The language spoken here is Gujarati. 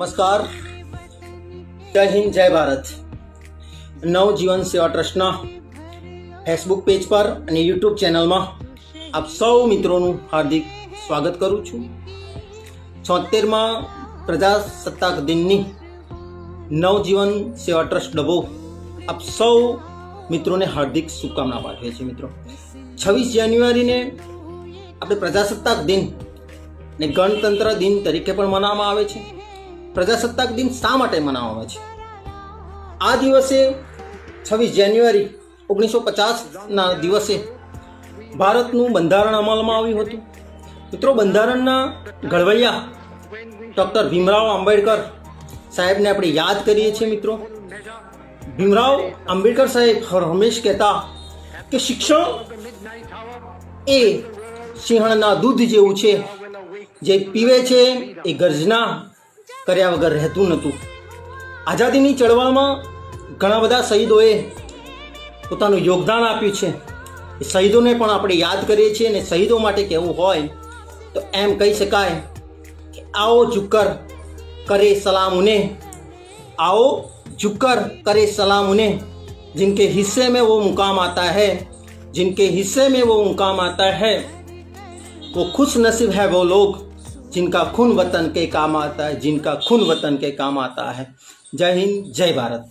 નમસ્કાર, જય હિન્દ, જય ભારત. નવજીવન સેવા ટ્રસ્ટના ફેસબુક પેજ પર અને યુટ્યુબ ચેનલમાં આપ સૌ મિત્રોનું હાર્દિક સ્વાગત કરું છું. 76મા પ્રજાસત્તાક દિનની નવજીવન સેવા ટ્રસ્ટ ડભો આપ સૌ મિત્રોને હાર્દિક શુભકામના પાઠવે છે. મિત્રો, 26 જાન્યુઆરીને આપણે પ્રજાસત્તાક દિન ને ગણતંત્ર દિન તરીકે પણ મનાવવામાં આવે છે. પ્રજાસત્તાક દિન શા માટે મનાવવામાં આવે છે? આ દિવસે 26 જાન્યુઆરી 1950ના દિવસે ભારતનું બંધારણ અમલમાં આવ્યું હતું. મિત્રો, બંધારણના ઘડવૈયા ડૉક્ટર ભીમરાવ આંબેડકર સાહેબને આપણે યાદ કરીએ છીએ. મિત્રો, ભીમરાવ આંબેડકર સાહેબ હંમેશ કહેતા કે શિક્ષણ એ સિંહણના દૂધ જેવું છે, જે પીવે છે એ ગર્જના કર્યા વગર રહેતું નહોતું. આઝાદીની ચળવળમાં ઘણા બધા શહીદોએ પોતાનું યોગદાન આપ્યું છે. એ શહીદોને પણ આપણે યાદ કરીએ છીએ. અને શહીદો માટે કહેવું હોય તો એમ કહી શકાય કે आओ झुककर करे सलाम उन्हें, आओ झुककर करे सलाम उन्हें, जिनके हिस्से में वो मुकाम आता है, जिनके हिस्से में वो मुकाम आता है, वो खुश नसीब है वो लोग जिनका खून वतन के काम आता है, जिनका खून वतन के काम आता है. जय हिंद, जय भारत.